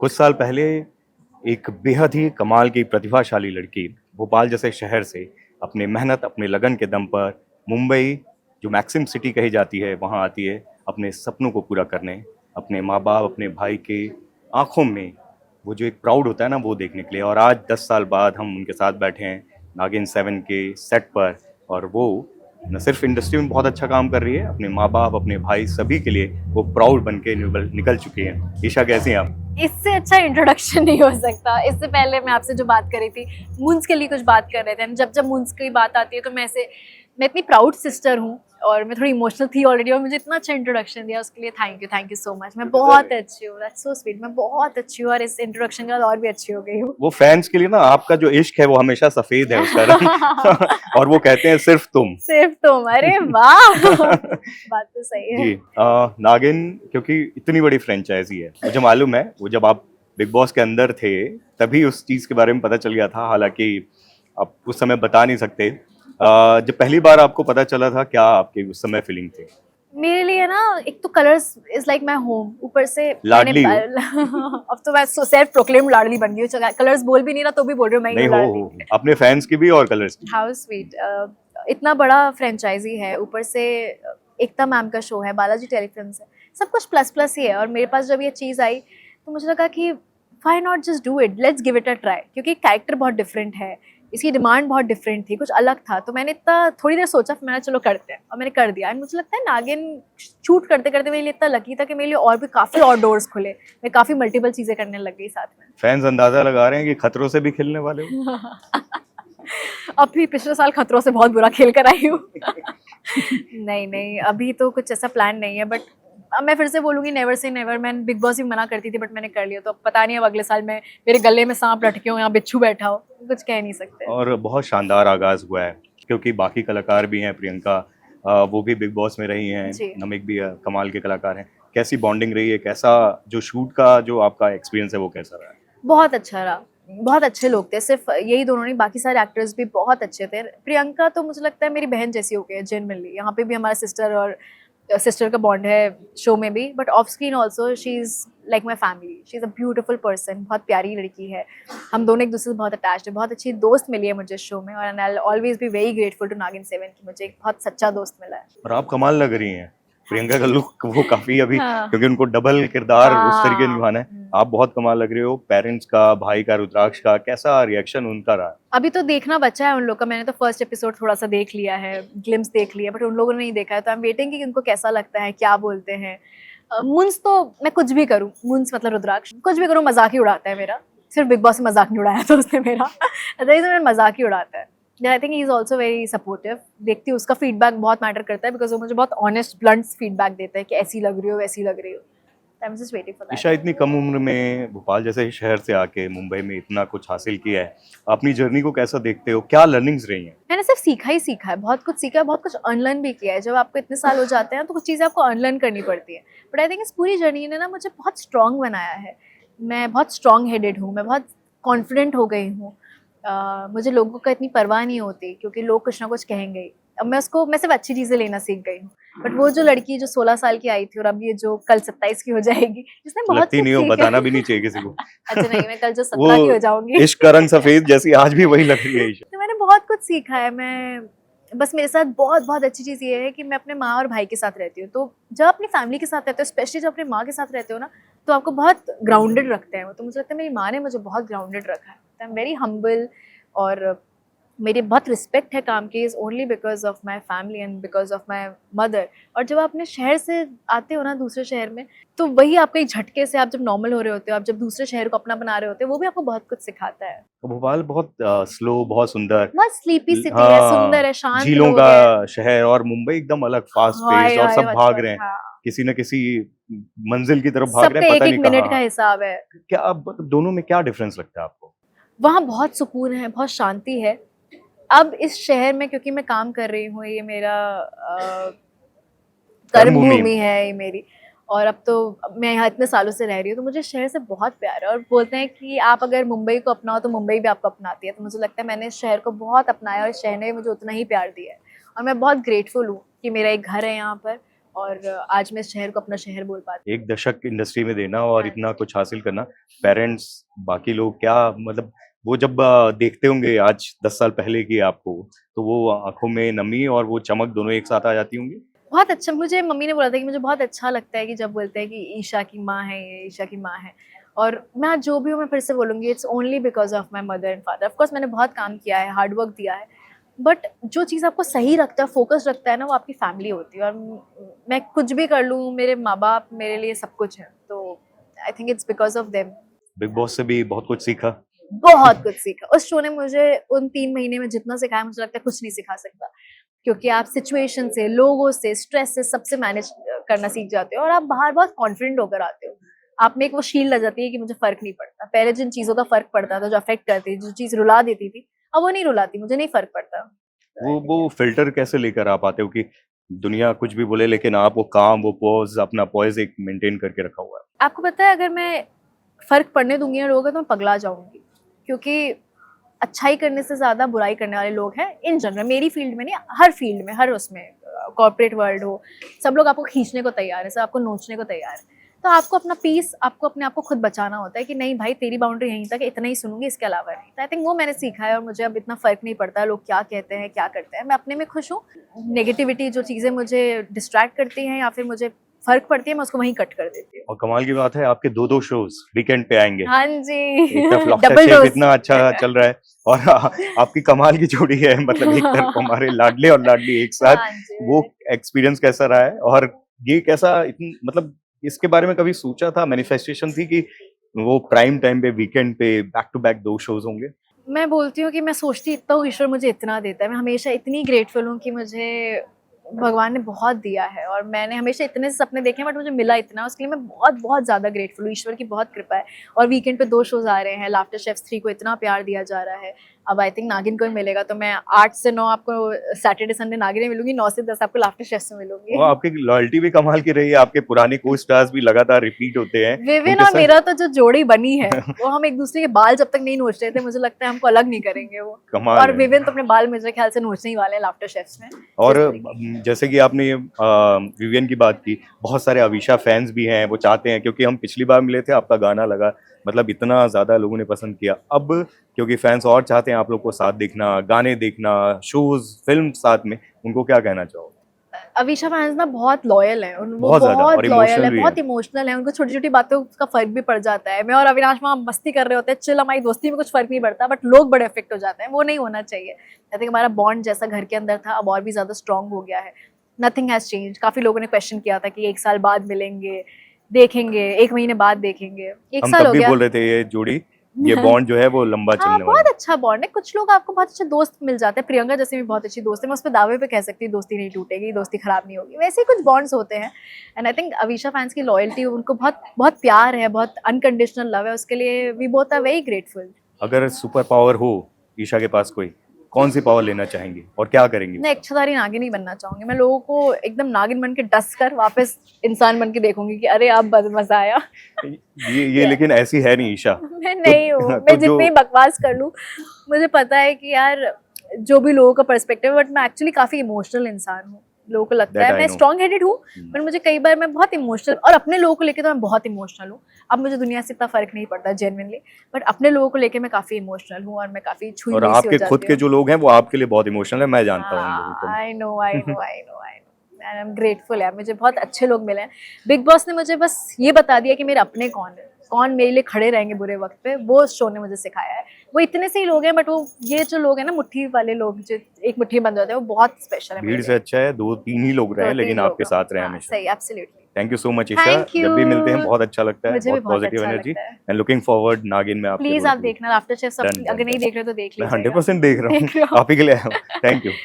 कुछ साल पहले एक बेहद ही कमाल की प्रतिभाशाली लड़की भोपाल जैसे शहर से अपने मेहनत अपने लगन के दम पर मुंबई जो मैक्सिम सिटी कही जाती है वहाँ आती है अपने सपनों को पूरा करने, अपने माँ बाप अपने भाई के आंखों में वो जो एक प्राउड होता है ना वो देखने के लिए। और आज 10 साल बाद हम उनके साथ बैठे हैं नागिन 7 के सेट पर, और वो न सिर्फ इंडस्ट्री में बहुत अच्छा काम कर रही है, अपने माँ बाप अपने भाई सभी के लिए वो प्राउड बन के निकल चुकी हैं। ईशा, कैसी हैं आप? इससे अच्छा इंट्रोडक्शन नहीं हो सकता। इससे पहले मैं आपसे जो बात कर रही थी, मून्स के लिए कुछ बात कर रहे थे। जब जब मून्स की बात आती है तो मैं इतनी प्राउड सिस्टर हूँ और मैं थोड़ी इमोशनल थी ऑलरेडी, और मुझे इतना अच्छा इंट्रोडक्शन दिया उसके लिए थैंक यू सो मच। मैं बहुत अच्छी हूँ, दैट्स सो स्वीट। मैं बहुत अच्छी हूँ और इस इंट्रोडक्शन के बाद और भी अच्छी हो गई हूँ। वो फैंस के लिए ना आपका जो इश्क है वो हमेशा सफेद है उसका रंग और वो कहते हैं सिर्फ तुम। सिर्फ तुम, अरे वाह बात तो सही है। जी, नागिन क्योंकि इतनी बड़ी फ्रेंचाइजी है, मुझे मालूम है वो जब आप बिग बॉस के अंदर थे तभी उस चीज के बारे में पता चल गया था, हालांकि आप उस समय बता नहीं सकते। जब पहली बार आपको पता चला था, क्या आपकी उस समय फीलिंग थी? मेरे लिए ना, एक तो colours is like my home, ऊपर से लाडली हो? अब तो मैं सेल्फ प्रोक्लेम लाडली बन गई हूँ। कलर्स बोल भी नहीं रहा तो भी बोल रही हूँ मैं ही नहीं हूँ हो, लाडली। अपने फैंस की भी और कलर्स की। How sweet. इतना बड़ा फ्रेंचाइजी है, ऊपर से एकता मैम का शो है, बालाजी टेलीफिल्म्स है, सब कुछ प्लस प्लस ही है। और मेरे पास जब ये चीज़ आई तो मुझे लगा कि why not just do it, let's give it a try. क्योंकि कैरेक्टर बहुत डिफरेंट है, इसकी डिमांड बहुत डिफरेंट थी, कुछ अलग था। तो मैंने इतना थोड़ी देर सोचा, फिर मैंने चलो करते हैं, और मैंने कर दिया। एंड मुझे लगता है नागिन शूट करते करते मेरे लिए इतना लकी था कि मेरे लिए और भी काफ़ी और डोर्स खुले, मैं काफ़ी मल्टीपल चीज़ें करने लग गई साथ में। फैंस अंदाजा लगा रहे हैं कि खतरों से भी खेलने वाले हो। अब भी पिछले साल खतरों से बहुत बुरा खेल कर आई हूँ नहीं नहीं, अभी तो कुछ ऐसा प्लान नहीं है। बट अब मैं फिर से बोलूंगी, नेवर से नेवर। मैं बिग बॉस भी मना करती थी बट मैंने कर लिया, तो अब पता नहीं अब अगले साल में मेरे गले में सांप लटके हो या बिच्छू बैठा हो, कुछ कह नहीं सकते। और बहुत शानदार आगाज हुआ है क्योंकि बाकी कलाकार भी हैं, प्रियंका वो भी बिग बॉस में रही हैं, जी, नमिक भी कमाल के कलाकार हैं। कैसी बॉन्डिंग रही है, कैसा जो शूट का जो आपका एक्सपीरियंस है वो कैसा रहा है? बहुत अच्छा रहा। बहुत अच्छे लोग थे, सिर्फ यही दोनों नहीं, बाकी सारे एक्टर्स भी बहुत अच्छे थे। प्रियंका तो मुझे लगता है मेरी बहन जैसी हो गई है जेन्युइनली। यहाँ पे भी हमारा सिस्टर का बॉन्ड है शो में भी, but of screen also she is like my family. She is a beautiful person, बहुत प्यारी लड़की है। हम दोनों एक दूसरे से बहुत अटैच्ड है। बहुत अच्छी दोस्त मिली है मुझे शो में, और I will always be very grateful to Naagin 7 कि मुझे एक बहुत सच्चा दोस्त मिला है। और आप कमाल लग रही हैं। प्रियंका का लुक वो काफी अभी, हाँ क्योंकि उनको डबल किरदार उस तरीके हाँ। निभाना है। आप बहुत कमाल लग रहे हो। पेरेंट्स का, भाई का, रुद्राक्ष का कैसा रिएक्शन उनका रहा? अभी तो देखना बचा है उन लोग का। मैंने तो फर्स्ट एपिसोड थोड़ा सा देख लिया है, ग्लिम्स देख लिया, बट उन लोगों ने नहीं देखा है। तो आई एम वेटिंग कि उनको कैसा लगता है, क्या बोलते हैं। मुंस तो मैं कुछ भी करूँ, मुंस मतलब रुद्राक्ष, कुछ भी करूँ मजाक ही उड़ाता है मेरा। सिर्फ बिग बॉस से मजाक नहीं उड़ाया था उसने मेरा मेरा मजाक ही उड़ाता है। I think he is also very supportive. देखती हूँ उसका फीडबैक बहुत मैटर करता है, बिकॉज वो मुझे बहुत ऑनेस्ट ब्लंट फीडबैक देता है कि ऐसी लग रही हो, वैसी लग रही हो। I am just waiting for that. Isha, इतनी कम उम्र में भोपाल जैसे शहर से आके मुंबई में इतना कुछ हासिल किया है, अपनी जर्नी को कैसा देखते हो? क्या लर्निंग्स रही हैं? मैंने सिर्फ सीखा ही सीखा है, बहुत कुछ सीखा है, बहुत कुछ अनलर्न भी किया है। जब आपको इतने साल हो जाते हैं तो कुछ चीज़ें आपको अनलर्न करनी पड़ती है। बट आई थिंक इस पूरी जर्नी ने ना मुझे बहुत स्ट्रांग बनाया है। मैं बहुत स्ट्रांग हेडेड हूँ, मैं बहुत कॉन्फिडेंट हो गई हूँ। मुझे लोगों का इतनी परवाह नहीं होती, क्योंकि लोग कुछ ना कुछ कहेंगे ही। अब मैं सिर्फ अच्छी चीज़ें लेना सीख गई हूँ। बट वो जो लड़की जो 16 साल की आई थी, और अब ये जो कल 27 की हो जाएगी, जिसने बहुत लगती कुछ नहीं हो, सीखा बताना भी नहीं चाहिए किसी को। अच्छा नहीं, मैं कल जो 17 की हो वो जाऊंगी इश्क का रंग सफेद जैसी आज भी वही लग रही है ईशा। तो मैंने बहुत कुछ सीखा है। मैं बस, मेरे साथ बहुत बहुत अच्छी चीज़ ये है कि मैं अपने माँ और भाई के साथ रहती हूँ। तो जब अपनी फैमिली के साथ रहते हो, स्पेशली जब अपनी माँ के साथ रहते हो ना, तो आपको बहुत ग्राउंडेड रखते हैं वो। तो मुझे लगता है मेरी माँ ने मुझे बहुत ग्राउंडेड रखा है। आई एम वेरी हम्बल, और मेरी बहुत रिस्पेक्ट है काम की, is only because of my family and because of my mother. और जब आप अपने शहर से आते हो ना दूसरे शहर में, तो वही आपको एक झटके से, आप जब नॉर्मल हो रहे होते हो, आप जब दूसरे शहर को अपना बना रहे होते हो, वो भी आपको बहुत कुछ सिखाता है। भोपाल बहुत स्लो, बहुत सुंदर। बहुत स्लीपी सिटी है, सुंदर हाँ, है, शांत झीलों लोग हैं। का शहर, और मुंबई एकदम अलग, फास्ट हाय पेस्ड, और हाय सब भाग बचपन, रहे हैं हाँ। किसी न किसी मंजिल की तरफ भाग रहे सबका हैं, एक पता एक नहीं मिनट का कहाँ। हिसाब है। क्या अब दोनों में क्या डिफरेंस लगता है आपको? वहाँ बहुत सुकून है, बहुत शांति है। अब इस शहर में क्योंकि मैं काम कर रही हूँ, ये मेरा कर्म कर्म भूमि। भूमि है ये मेरी। और अब तो मैं यहाँ इतने सालों से रह रही हूँ, तो मुझे शहर से बहुत प्यार है। और बोलते हैं कि आप अगर मुंबई को अपनाओ तो मुंबई भी आपको अपनाती है। तो मुझे लगता है मैंने इस शहर को बहुत अपनाया, और इस शहर ने मुझे उतना ही प्यार दिया है। और मैं बहुत ग्रेटफुल हूँ कि मेरा एक घर है यहाँ पर, और आज मैं इस शहर को अपना शहर बोल पाती एक दशक इंडस्ट्री में देना और हाँ इतना कुछ हासिल करना, पेरेंट्स, बाकी लोग क्या मतलब वो जब देखते होंगे आज 10 साल पहले की आपको, तो वो आंखों में नमी और वो चमक दोनों एक साथ आ जाती होंगी। हूँ। बहुत अच्छा, मुझे मम्मी ने बोला था कि मुझे बहुत अच्छा लगता है कि जब बोलते हैं कि ईशा की माँ है ये, ईशा की माँ है। और मैं आज जो भी हूँ मैं फिर से बोलूँगी, it's only because of my mother and father. Of course मैंने बहुत काम किया है, हार्ड वर्क दिया है, बट जो चीज़ आपको सही रखता है, फोकस रखता है ना, वो आपकी फैमिली होती है। और मैं कुछ भी कर लूँ, मेरे माँ बाप मेरे लिए सब कुछ है, तो I think it's because of them. Big boss से भी बहुत कुछ सीखा। बहुत कुछ सीखा उस शो ने मुझे। उन 3 महीने में जितना सिखाया, मुझे लगता है कुछ नहीं सिखा सकता, क्योंकि आप सिचुएशन से, लोगों से, स्ट्रेस से, सबसे मैनेज करना सीख जाते हो और आप बाहर बहुत कॉन्फिडेंट होकर आते हो। आप में एक वो शील्ड आ जाती है कि मुझे फर्क नहीं पड़ता। पहले जिन चीजों का फर्क पड़ता था, जो अफेक्ट करती थी, जो चीज रुला देती थी, अब वो नहीं रुलाती, मुझे नहीं फर्क पड़ता। वो फिल्टर कैसे लेकर आ पाते हो कि दुनिया कुछ भी बोले लेकिन आप वो काम, वो पॉज, अपना पॉइज एक मेंटेन करके रखा हुआ है। आपको पता है, अगर मैं फर्क पड़ने दूंगी ना लोगों का, तो मैं पगला जाऊंगी, क्योंकि अच्छाई करने से ज्यादा बुराई करने वाले लोग हैं इन जनरल। मेरी फील्ड में नहीं, हर फील्ड में, हर उसमें, कॉर्पोरेट वर्ल्ड हो, सब लोग आपको खींचने को तैयार है, सब आपको नोचने को तैयार है। तो आपको अपना पीस, आपको अपने आप को खुद बचाना होता है कि नहीं भाई, तेरी बाउंड्री यहीं तक, इतना ही सुनूंगी, इसके अलावा नहीं। तो आई थिंक वो मैंने सीखा है, और मुझे अब इतना फर्क नहीं पड़ता लोग क्या कहते हैं, क्या करते हैं। मैं अपने में खुश हूँ। नेगेटिविटी, जो चीज़ें मुझे डिस्ट्रैक्ट करती हैं या फिर मुझे फर्क पड़ती है, मैं उसको वहीं कट कर देती हूँ। और कमाल की बात है, आपके दो शोज वीकेंड पे आएंगे। हाँ जी। एक तरफ लॉफ्टर डबल शेफ डोज। इतना अच्छा चल रहा है, और आपकी कमाल की जोड़ी है, मतलब एक तरफ हमारे लाडले और लाडली एक साथ। हाँ जी। वो एक्सपीरियंस कैसा रहा है, और ये कैसा मतलब इसके बारे में कभी सोचा था, मैनिफेस्टेशन थी कि वो प्राइम टाइम पे वीकेंड पे बैक टू बैक 2 शोज होंगे? मैं बोलती हूँ कि मैं सोचती इतना हूँ, ईश्वर मुझे इतना देता है। मैं हमेशा इतनी ग्रेटफुल हूँ कि मुझे भगवान ने बहुत दिया है, और मैंने हमेशा इतने से सपने देखे हैं, बट मुझे मिला इतना, उसके लिए मैं बहुत बहुत ज़्यादा ग्रेटफुल हूँ। ईश्वर की बहुत कृपा है। और वीकेंड पे 2 शोज आ रहे हैं, लाफ्टर शेफ्स 3 को इतना प्यार दिया जा रहा है, अब आई थिंक नागिन को ही मिलेगा। तो मैं 8 से 9 आपको सैटरडे संडे नागिन में मिलूंगी, 9 से 10 आपको लाफ्टर शेफ्स में मिलूंगी। वो आपकी लॉयल्टी भी कमाल की रही है, आपके पुराने को स्टार्स भी लगातार रिपीट होते हैं। विविन उनके और साथ मेरा तो जो जोड़ी बनी है, वो हम एक दूसरे के बाल जब तक नहीं नोच रहे थे, मुझे लगता है हमको अलग नहीं करेंगे वो। कमाल और है। विविन तो अपने बाल मुझे ख्याल से नोचने ही वाले हैं लाफ्टर शेफ्स में। और जिस तरीके जैसे कि आपने विवियन की बात की, बहुत सारे अवीशा फैंस भी हैं, वो चाहते हैं, क्योंकि हम पिछली बार मिले थे, आपका गाना लगा, मतलब इतना ज़्यादा लोगों ने पसंद किया। अब क्योंकि फैंस और चाहते हैं आप लोग को साथ देखना, गाने देखना, शोज, फिल्म साथ में, उनको क्या कहना चाहोगे? अवीशा फैंस ना बहुत लॉयल हैं, वो बहुत ज़्यादा, और बहुत लॉयल इमोशनल है, भी बहुत हैं। इमोशनल है। उनको छोटी छोटी बातों का फर्क भी पड़ जाता है। मैं और अविनाश वहाँ मस्ती कर रहे होते हैं, चिल, हमारी दोस्ती में कुछ फर्क नहीं पड़ता, बट लोग बड़े अफेक्ट हो जाते हैं। वो नहीं होना चाहिए। आई थिंक हमारा बॉन्ड जैसा घर के अंदर था, अब और भी ज्यादा स्ट्रांग हो गया है। Nothing has change. काफी लोगों ने क्वेश्चन किया था कि 1 साल बाद मिलेंगे, देखेंगे, 1 महीने बाद देखेंगे। 1 हम साल तब हो भी गया। बोल रहे थे ये जोड़ी, ये बॉन्ड जो है वो लंबा हाँ, चलने वाला बहुत है। अच्छा बॉन्ड है। कुछ लोग, आपको बहुत अच्छे दोस्त मिल जाते हैं। प्रियंका जैसे भी बहुत अच्छी दोस्त है, मैं उस पर दावे पे कह सकती हूँ दोस्ती नहीं टूटेगी, दोस्ती खराब नहीं होगी। वैसे ही कुछ बॉन्ड्स होते हैं। And I think Avisha fans की लॉयल्टी, उनको बहुत बहुत प्यार है, बहुत अनकंडीशनल लव है, उसके लिए we both are very grateful. अगर सुपर पावर हो ईशा के पास कोई, कौन सी पावर लेना चाहेंगी और क्या करेंगी? मैं इच्छाधारी नागिन ही बनना चाहूंगी। मैं लोगों को एकदम नागिन बन के डस कर वापस इंसान बन के देखूंगी कि अरे अब मजा आया। ये लेकिन ऐसी है नहीं ईशा। मैं नहीं हूँ। तो मैं जितनी बकवास कर लूँ, मुझे पता है कि यार जो भी लोगों का पर्सपेक्टिव, बट मैं एक्चुअली काफी इमोशनल इंसान हूँ। लोगों को लगता That है I मैं know. स्ट्रॉन्ग हेडेड हूँ, पर मुझे कई बार मैं बहुत इमोशनल, और अपने लोगों को लेके तो मैं बहुत इमोशनल हूँ। अब मुझे दुनिया से इतना फर्क नहीं पड़ता जेन्युइनली, बट अपने लोगों को लेके मैं काफी इमोशनल हूँ, और मैं काफी छुई और हुई सी हो आपके खुद जाती के हूँ। जो लोग हैं वो आपके लिए बहुत इमोशनल है, मैं जानता हूँ उन लोगों को। I know, I know, I know, I know. I am grateful है, मुझे बहुत अच्छे लोग मिले हैं। बिग बॉस ने मुझे बस ये बता दिया कि मेरे अपने कौन है, कौन मेरे लिए खड़े रहेंगे बुरे वक्त पे। वो शो ने मुझे सिखाया है। वो इतने से ही लोग हैं, बट वो ये जो लोग हैं ना, मुट्ठी वाले लोग जो एक मुट्ठी बंद होते हैं, वो बहुत स्पेशल है। भीड़ से अच्छा है 2-3 ही लोग रहे, लेकिन आपके साथ रहे हमेशा। सही, absolutely. Thank you so much Isha. Thank you. जब भी मिलते हैं बहुत अच्छा लगता है, मुझे भी बहुत बहुत पॉजिटिव अच्छा एनर्जी, लगता है। एंड लुकिंग फॉरवर्ड नागिन में आपके प्लीज रोल आप के लिए। देखना आफ्टर शेफ, Done, अगर done, नहीं done. देख रहे तो देख मैं लीजिएगा। 100% देख रहा देख रहे हूँ, हो। आप ही के लिए आया हूँ। Thank you.